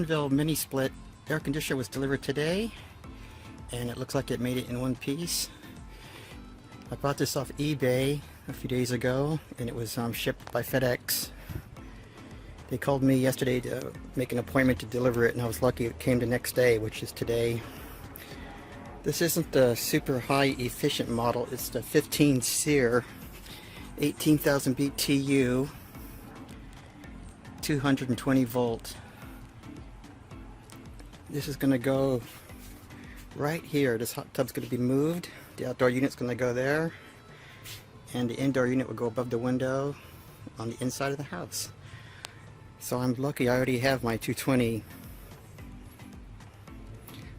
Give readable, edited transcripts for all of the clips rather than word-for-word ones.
Senville mini split air conditioner was delivered today, and it looks like it made it in one piece. I bought this off eBay a few days ago, and it was shipped by FedEx. They called me yesterday to make an appointment to deliver it, and I was lucky it came the next day, which is today. This isn't the super high efficient model, it's the 15 SEER, 18,000 BTU, 220 volt. This is going to go right here. This hot tub's going to be moved. The outdoor unit's going to go there, and the indoor unit will go above the window on the inside of the house. So I'm lucky I already have my 220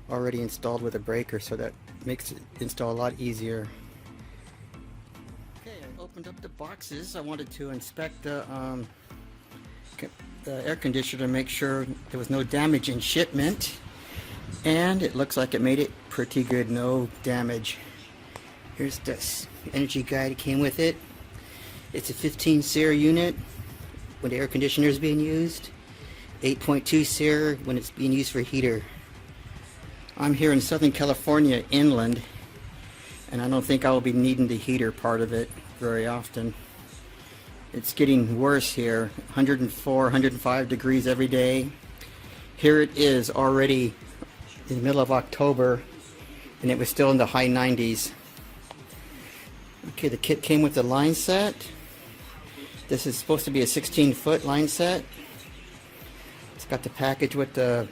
already installed with a breaker, so that makes it install a lot easier. Okay, I opened up the boxes. I wanted to inspect the air conditioner to make sure there was no damage in shipment, and it looks like it made it pretty good, no damage. Here's this energy guide that came with it. It's a 15 SEER unit when the air conditioner is being used, 8.2 SEER when it's being used for heater. I'm here in Southern California inland, and I don't think I will be needing the heater part of it very often. It's getting worse here, 104, 105 degrees every day. Here it is already in the middle of October, and it was still in the high 90s. Okay, the kit came with the line set. This is supposed to be a 16-foot line set. It's got the package with the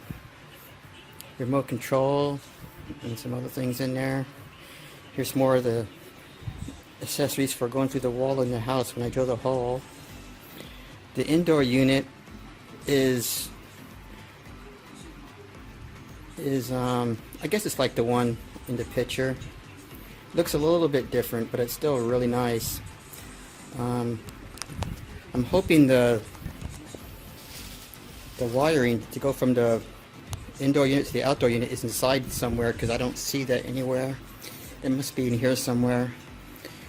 remote control and some other things in there. Here's more of the accessories for going through the wall in the house when I drill the hole. The indoor unit is I guess it's like the one in the picture. Looks a little bit different, but it's still really nice. I'm hoping the wiring to go from the indoor unit to the outdoor unit is inside somewhere, because I don't see that anywhere. It must be in here somewhere,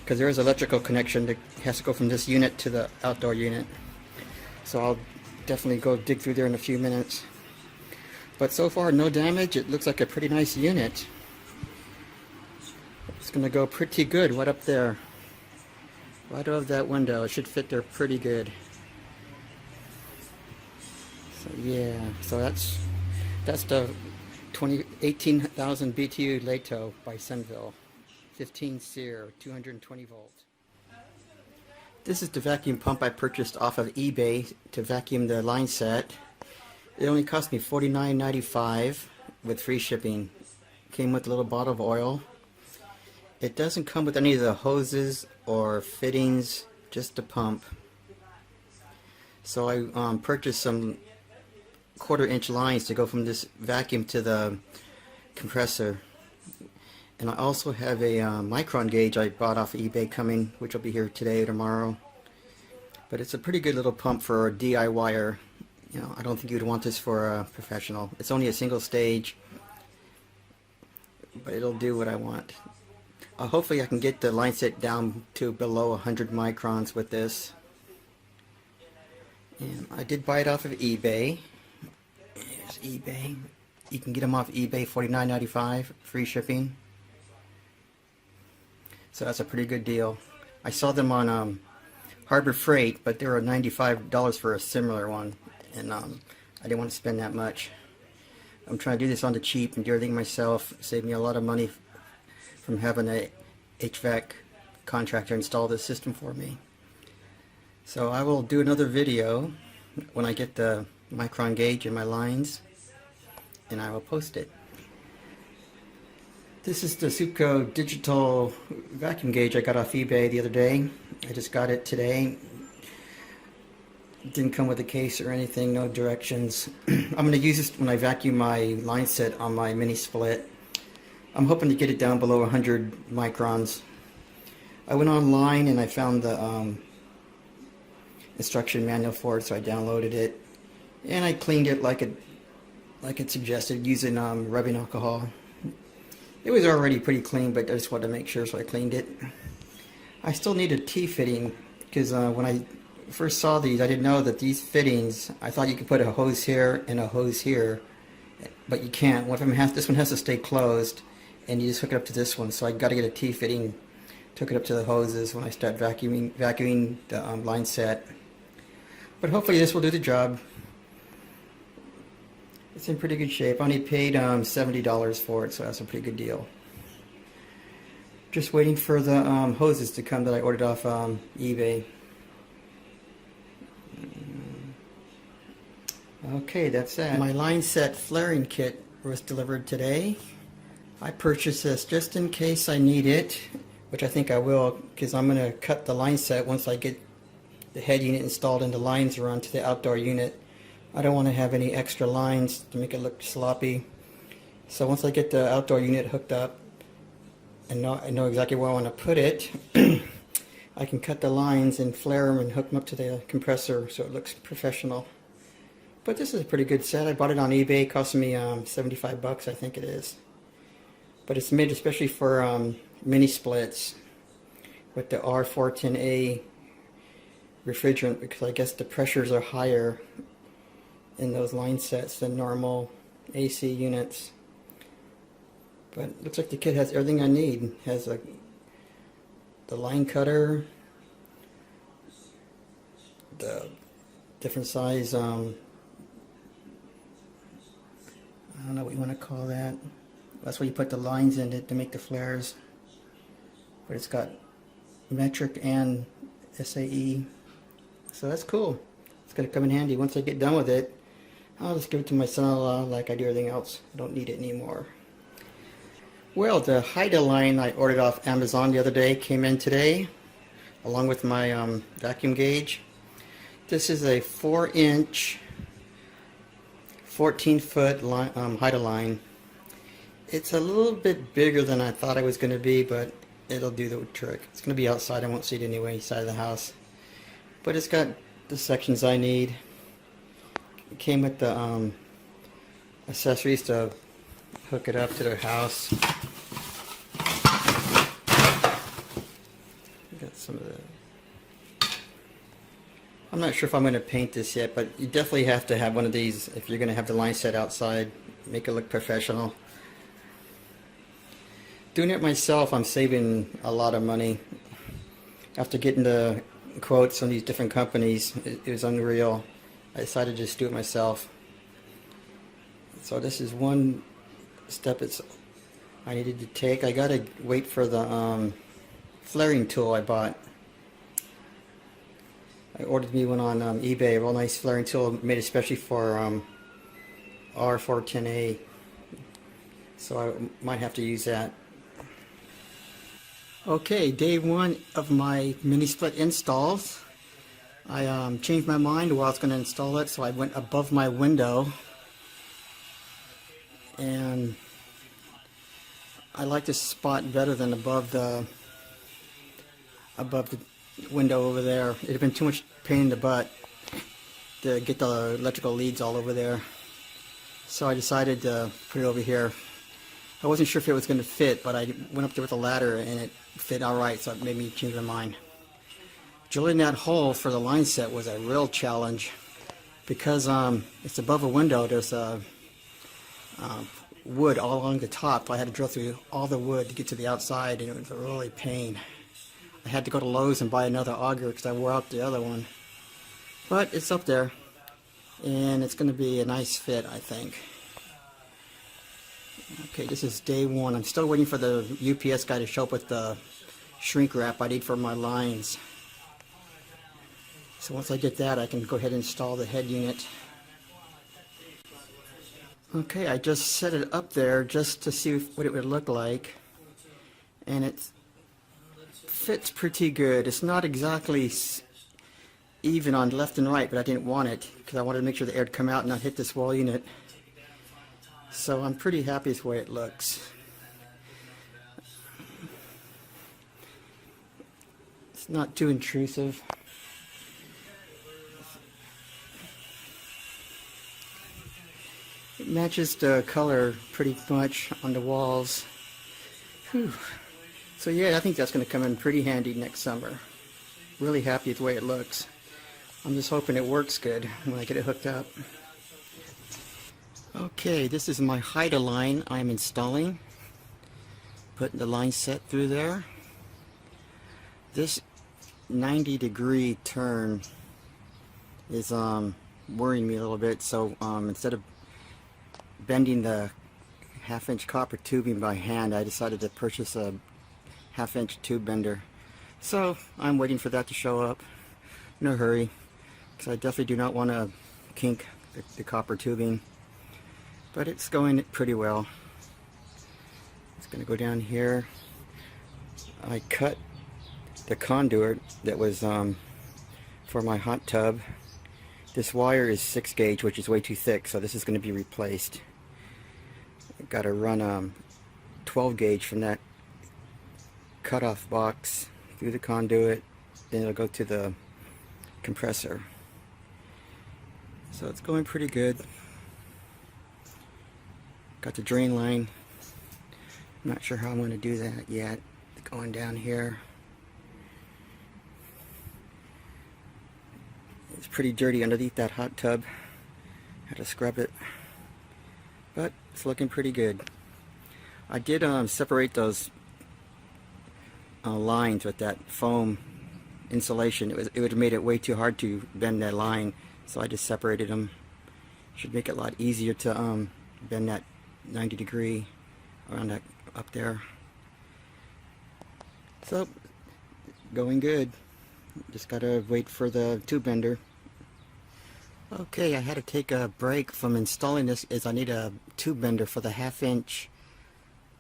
because there is an electrical connection that has to go from this unit to the outdoor unit. So I'll definitely go dig through there in a few minutes. But so far, no damage. It looks like a pretty nice unit. It's going to go pretty good right up there, right above that window. It should fit there pretty good. So yeah, so that's the 18,000 BTU LETO by Senville, 15 SEER, 220 volts. This is the vacuum pump I purchased off of eBay to vacuum the line set. It only cost me $49.95 with free shipping. Came with a little bottle of oil. It doesn't come with any of the hoses or fittings, just the pump. So I purchased some 1/4-inch lines to go from this vacuum to the compressor. And I also have a micron gauge I bought off of eBay coming, which will be here today or tomorrow. But it's a pretty good little pump for a DIYer. You know, I don't think you'd want this for a professional. It's only a single stage, but it'll do what I want. Hopefully I can get the line set down to below 100 microns with this. And I did buy it off of eBay. Here's eBay. You can get them off eBay, $49.95, free shipping. So that's a pretty good deal. I saw them on Harbor Freight, but they were $95 for a similar one, and I didn't want to spend that much. I'm trying to do this on the cheap and do everything myself. Save me a lot of money from having a HVAC contractor install this system for me. So I will do another video when I get the micron gauge in my lines, and I will post it. This is the Supco digital vacuum gauge I got off eBay the other day. I just got it today. It didn't come with a case or anything, no directions. I'm going to use this when I vacuum my line set on my mini split. I'm hoping to get it down below 100 microns. I went online and I found the instruction manual for it, so I downloaded it. And I cleaned it like it suggested, using rubbing alcohol. It was already pretty clean, but I just wanted to make sure, so I cleaned it. I still need a T-fitting, because when I first saw these, I didn't know that these fittings, I thought you could put a hose here and a hose here, but you can't. One of them has, this one has to stay closed, and you just hook it up to this one. So I got to get a T-fitting to hook it up to the hoses when I start vacuuming the line set. But hopefully this will do the job. It's in pretty good shape. I only paid $70 for it, so that's a pretty good deal. Just waiting for the hoses to come that I ordered off eBay. Okay, that's that. My line set flaring kit was delivered today. I purchased this just in case I need it, which I think I will, because I'm going to cut the line set once I get the head unit installed and the lines around to the outdoor unit. I don't want to have any extra lines to make it look sloppy. So once I get the outdoor unit hooked up and I know exactly where I want to put it, I can cut the lines and flare them and hook them up to the compressor so it looks professional. But this is a pretty good set. I bought it on eBay. It cost me 75 bucks, I think it is. But it's made especially for mini splits with the R410A refrigerant, because I guess the pressures are higher in those line sets than normal AC units. But it looks like the kit has everything I need. It has the line cutter, the different size, I don't know what you want to call that. That's where you put the lines in it to make the flares. But it's got metric and SAE. So that's cool. It's going to come in handy. Once I get done with it, I'll just give it to my son-in-law like I do everything else. I don't need it anymore. Well, the HIDA line I ordered off Amazon the other day came in today, along with my vacuum gauge. This is a 4-inch, 14-foot HIDA line. It's a little bit bigger than I thought it was going to be, but it'll do the trick. It's going to be outside. I won't see it anyway, inside of the house. But it's got the sections I need. It came with the accessories to hook it up to their house. Got some of the... I'm not sure if I'm going to paint this yet, but you definitely have to have one of these if you're going to have the line set outside. Make it look professional. Doing it myself, I'm saving a lot of money. After getting the quotes from these different companies, it was unreal. I decided to just do it myself. So this is one step I needed to take. I gotta wait for the flaring tool I bought. I ordered me one on eBay, a real nice flaring tool made especially for R410A. So I might have to use that. Okay, day one of my mini split installs. I changed my mind while I was going to install it, so I went above my window, and I like this spot better than above the window over there. It had been too much pain in the butt to get the electrical leads all over there, so I decided to put it over here. I wasn't sure if it was going to fit, but I went up there with a ladder and it fit alright, so it made me change my mind. Drilling that hole for the line set was a real challenge because it's above a window. There's wood all along the top. I had to drill through all the wood to get to the outside, and it was a really pain. I had to go to Lowe's and buy another auger because I wore out the other one. But it's up there, and it's going to be a nice fit, I think. Okay, this is day one. I'm still waiting for the UPS guy to show up with the shrink wrap I need for my lines. So once I get that, I can go ahead and install the head unit. Okay, I just set it up there just to see what it would look like. And it fits pretty good. It's not exactly even on left and right, but I didn't want it because I wanted to make sure the air would come out and not hit this wall unit. So I'm pretty happy with the way it looks. It's not too intrusive. It matches the color pretty much on the walls. Whew. So yeah, I think that's going to come in pretty handy next summer. Really happy with the way it looks. I'm just hoping it works good when I get it hooked up. Okay, this is my HIDA line I'm installing. Putting the line set through there. This 90-degree turn is worrying me a little bit, so instead of bending the half-inch copper tubing by hand, I decided to purchase a half-inch tube bender. So I'm waiting for that to show up. No hurry, because I definitely do not want to kink the copper tubing, but it's going pretty well. It's going to go down here. I cut the conduit that was for my hot tub. This wire is 6 gauge, which is way too thick, so this is going to be replaced. I've got to run 12 gauge from that cutoff box through the conduit, then it'll go to the compressor. So it's going pretty good. Got the drain line. I'm not sure how I'm going to do that yet. Going down here. It's pretty dirty underneath that hot tub. Had to scrub it, but it's looking pretty good. I did separate those lines with that foam insulation. It would have made it way too hard to bend that line, so I just separated them. Should make it a lot easier to bend that 90-degree around that up there. So going good. Just gotta wait for the tube bender. Okay, I had to take a break from installing this as I need a tube bender for the half-inch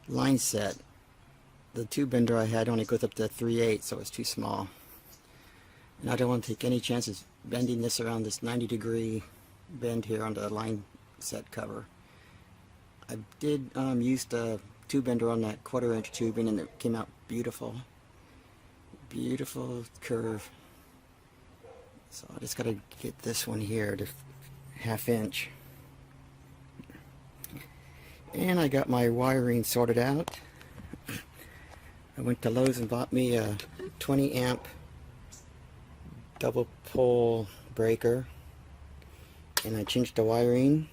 line set. The tube bender I had only goes up to 3/8, so it's too small. And I don't want to take any chances bending this around this 90-degree bend here on the line set cover. I did use the tube bender on that 1/4-inch tubing, and it came out beautiful. Beautiful curve. So I just gotta get this one here to 1/2 inch. And I got my wiring sorted out. I went to Lowe's and bought me a 20 amp double pole breaker, and I changed the wiring.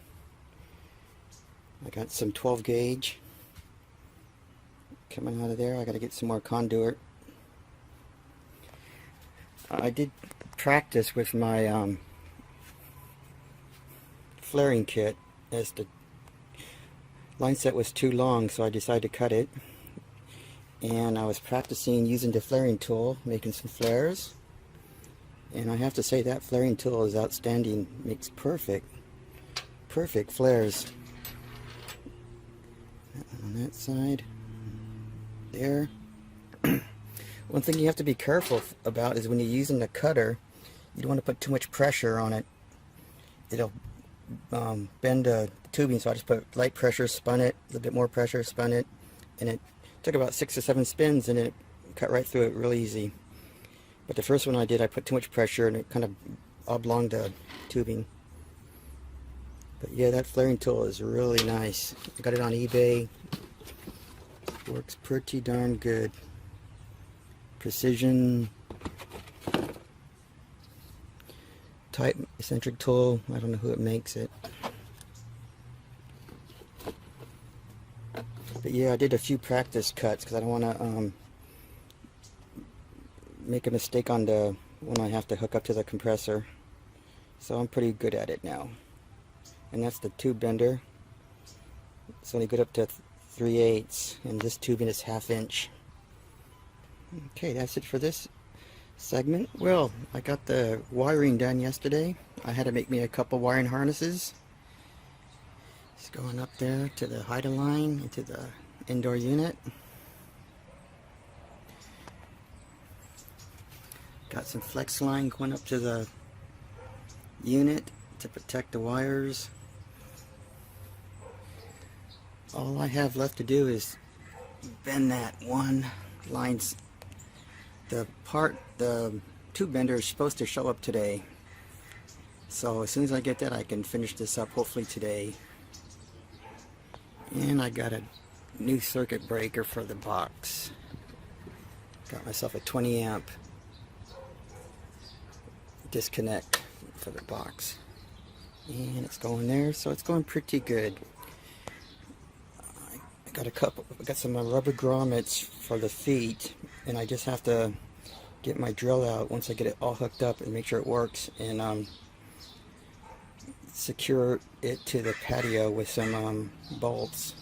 I got some 12 gauge coming out of there. I gotta get some more conduit. I did practice with my flaring kit, as the line set was too long, so I decided to cut it. And I was practicing using the flaring tool, making some flares. And I have to say that flaring tool is outstanding. Makes perfect flares. On that side, there. One thing you have to be careful about is when you're using the cutter, you don't want to put too much pressure on it. It'll bend the tubing, so I just put light pressure, spun it, a little bit more pressure, spun it, and it took about 6 or 7 spins, and it cut right through it real easy. But the first one I did, I put too much pressure, and it kind of oblonged the tubing. But yeah, that flaring tool is really nice. I got it on eBay. Works pretty darn good. Precision type eccentric tool. I don't know who it makes it. But yeah, I did a few practice cuts because I don't want to make a mistake on the one I have to hook up to the compressor. So I'm pretty good at it now. And that's the tube bender. It's only good up to 3/8, and this tubing is 1/2 inch. Okay, that's it for this segment. Well, I got the wiring done yesterday. I had to make me a couple wiring harnesses. It's going up there to the HIDA line, into the indoor unit. Got some flex line going up to the unit to protect the wires. All I have left to do is bend that one line's the tube bender is supposed to show up today. So as soon as I get that, I can finish this up hopefully today. And I got a new circuit breaker for the box. Got myself a 20 amp disconnect. for the box. And it's going there, so it's going pretty good. I got some rubber grommets for the feet, and I just have to get my drill out once I get it all hooked up and make sure it works, and secure it to the patio with some bolts,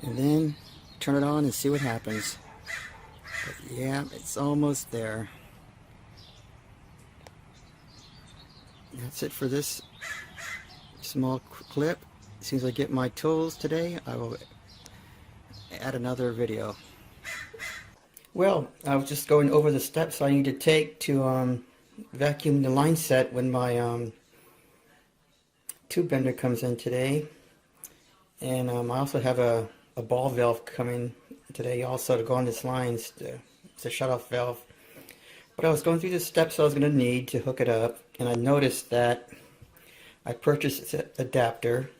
and then turn it on and see what happens. But yeah, it's almost there. That's it for this small clip. As soon as I get my tools today, I will add another video. Well, I was just going over the steps I need to take to vacuum the line set when my tube bender comes in today. And I also have a ball valve coming today also to go on this line. It's a shut-off valve. But I was going through the steps I was going to need to hook it up, and I noticed that I purchased an adapter.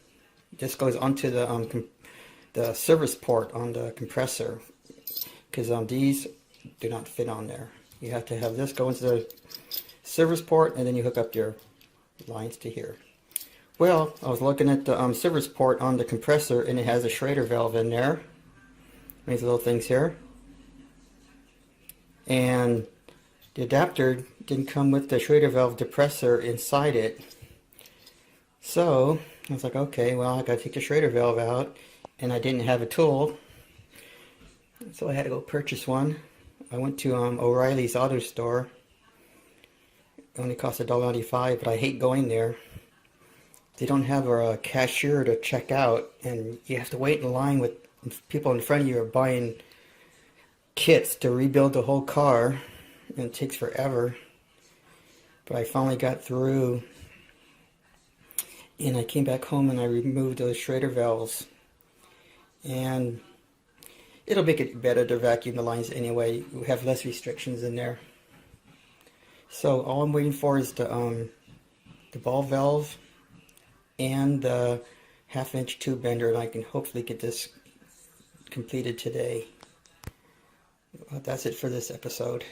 This goes onto the service port on the compressor, because these do not fit on there. You have to have this go into the service port, and then you hook up your lines to here. Well, I was looking at the service port on the compressor, and it has a Schrader valve in there. These little things here. And the adapter didn't come with the Schrader valve depressor inside it. So I was like, okay, well, I gotta take the Schrader valve out, and I didn't have a tool, so I had to go purchase one. I went to O'Reilly's auto store. It only cost $1.95, but I hate going there. They don't have a cashier to check out, and you have to wait in line with people in front of you are buying kits to rebuild the whole car, and it takes forever. But I finally got through, and I came back home and I removed those Schrader valves, and it'll make it better to vacuum the lines anyway. We have less restrictions in there. So all I'm waiting for is the ball valve and the 1/2-inch tube bender, and I can hopefully get this completed today. Well, that's it for this episode.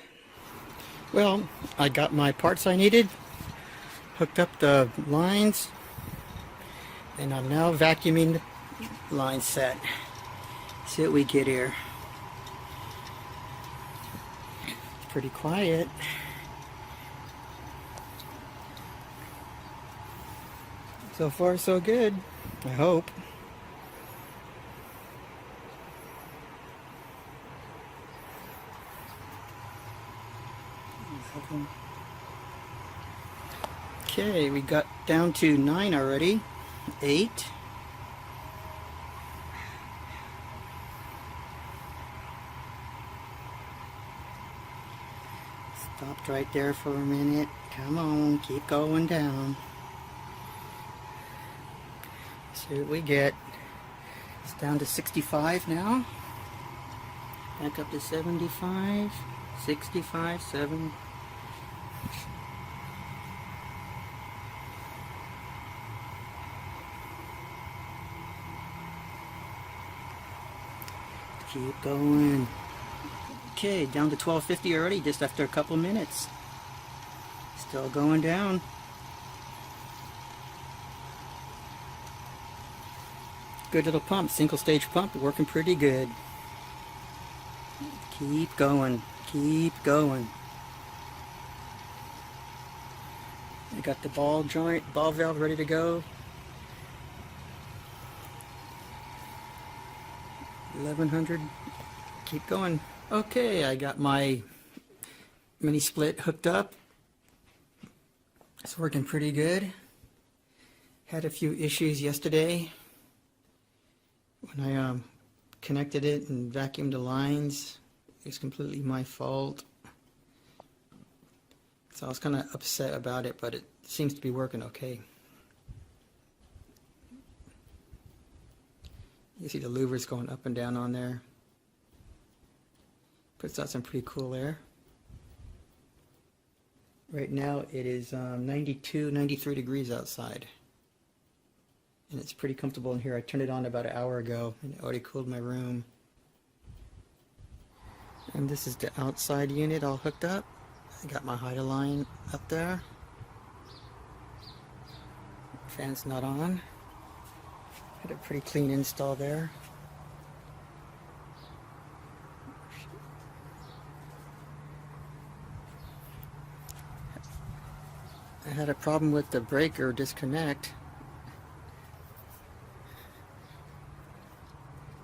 Well, I got my parts I needed, hooked up the lines, and I'm now vacuuming the line set. See what we get here. It's pretty quiet. So far, so good, I hope. Okay, we got down to 9 already. 8. Stopped right there for a minute. Come on, keep going down. See what we get. It's down to 65 now. Back up to 75, 65, 7. Keep going. Okay, down to 1250 already, just after a couple minutes. Still going down. Good little pump, single stage pump, working pretty good. Keep going, keep going. I got the ball valve ready to go. 1100. Keep going. Okay, I got my mini split hooked up. It's working pretty good. Had a few issues yesterday when I connected it and vacuumed the lines. It was completely my fault. So I was kind of upset about it, but it seems to be working okay. You see the louvers going up and down on there. Puts out some pretty cool air. Right now it is 92, 93 degrees outside. And it's pretty comfortable in here. I turned it on about an hour ago and it already cooled my room. And this is the outside unit all hooked up. I got my hider line up there. Fan's not on. Had a pretty clean install there. I had a problem with the breaker disconnect.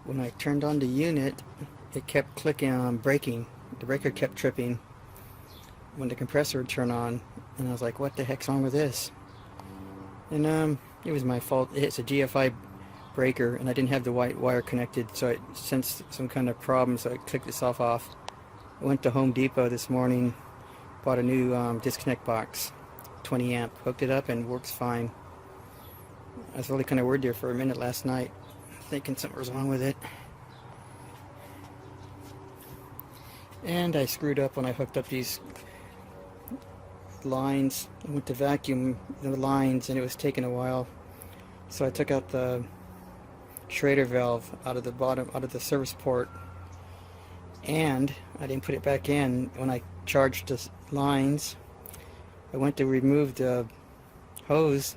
When I turned on the unit, it kept clicking on breaking. The breaker kept tripping when the compressor would turn on, and I was like, what the heck's wrong with this? And it was my fault. It's a GFI breaker, and I didn't have the white wire connected, so it sensed some kind of problem, so I clicked itself off. I went to Home Depot this morning, bought a new disconnect box, 20 amp, hooked it up, and works fine. I was really kind of worried there for a minute last night, thinking something was wrong with it. And I screwed up when I hooked up these lines. I went to vacuum the lines and it was taking a while, so I took out the Schrader valve out of the bottom, out of the service port, and I didn't put it back in. When I charged the lines, I went to remove the hose,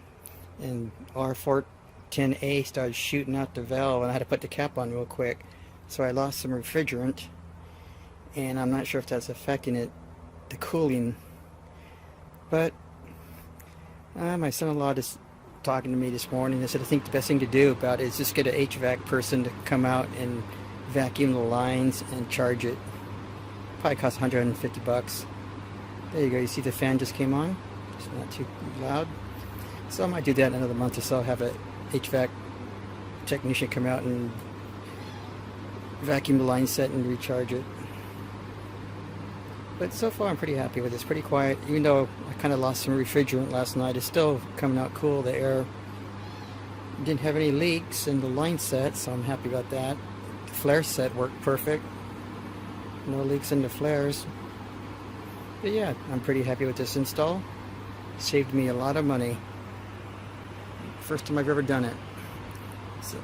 and R410A started shooting out the valve, and I had to put the cap on real quick, so I lost some refrigerant, and I'm not sure if that's affecting it, the cooling. But my son-in-law just talking to me this morning. I said, I think the best thing to do about it is just get an HVAC person to come out and vacuum the lines and charge it. Probably costs 150 bucks. There you go. You see the fan just came on? It's not too loud. So I might do that in another month or so. Have a HVAC technician come out and vacuum the line set and recharge it. But so far I'm pretty happy with it. It's pretty quiet. Even though I kind of lost some refrigerant last night, it's still coming out cool, the air. Didn't have any leaks in the line set, so I'm happy about that. The flare set worked perfect. No leaks in the flares. But yeah, I'm pretty happy with this install. Saved me a lot of money. First time I've ever done it. So